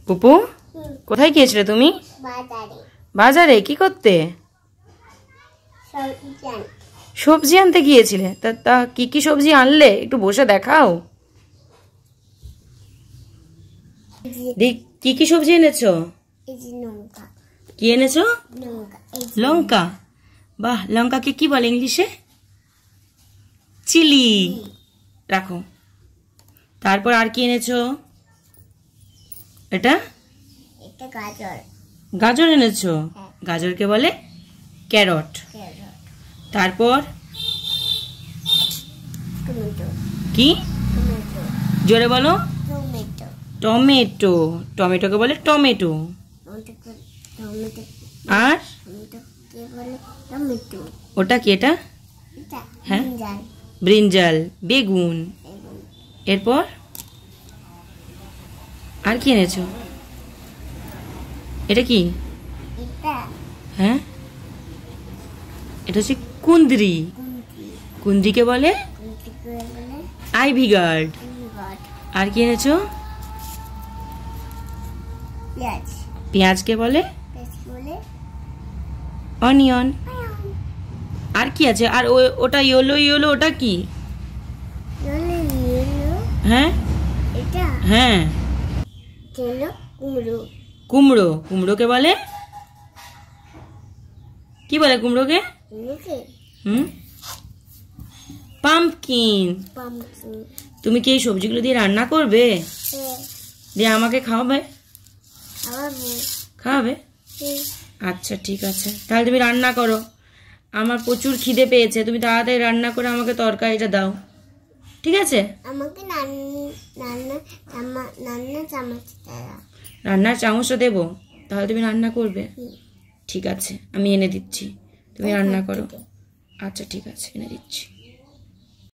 পুপু কোথায় গিয়েছিলে তুমি? বাজারে কি করতে? সবজি আনতে গিয়েছিলে? তা কি কি সবজি আনলে একটু বসে দেখাও। কি কি সবজি এনেছো? কি এনেছো? লঙ্কা। বাহ, লঙ্কাকে কি বলে ইংলিশে? চিলি। রাখো। তারপর আর কি এনেছো? এটা গাজর। গাজর এনেছো? গাজরকে বলে ক্যারট। তারপর কি? জোরে বলো। টমেটো। টমেটোকে বলে টমেটো। আর ওটা কি? এটা হ্যাঁ ব্রিঞ্জাল, বেগুন। এরপর আর কি এনেছো? এটা কি? হ্যাঁ এটা হচ্ছে কুন্দ্রি। কুন্দ্রিকে বলে আইভি গার্ড। আর কি এনেছো? পেঁয়াজকে বলে অনিয়ন। আর কি আছে? আর ওটা ইয়েলো ইয়েলো, ওটা কি? হ্যাঁ হ্যাঁ কুমড়ো। কুমড়োকে বলে কি বলে? কুমড়োকে পাম্পকিন। তুমি কি এই সবজিগুলো দিয়ে রান্না করবে? দিয়ে আমাকে খাওয়াবে? খাওয়াবে? আচ্ছা ঠিক আছে, তাহলে তুমি রান্না করো। আমার প্রচুর খিদে পেয়েছে, তুমি তাড়াতাড়ি রান্না করে আমাকে তরকারিটা দাও, ঠিক আছে? রান্নার চামচটা দেবো? তাহলে তুমি রান্না করবে? ঠিক আছে, আমি এনে দিচ্ছি, তুমি রান্না করো। আচ্ছা ঠিক আছে, এনে দিচ্ছি।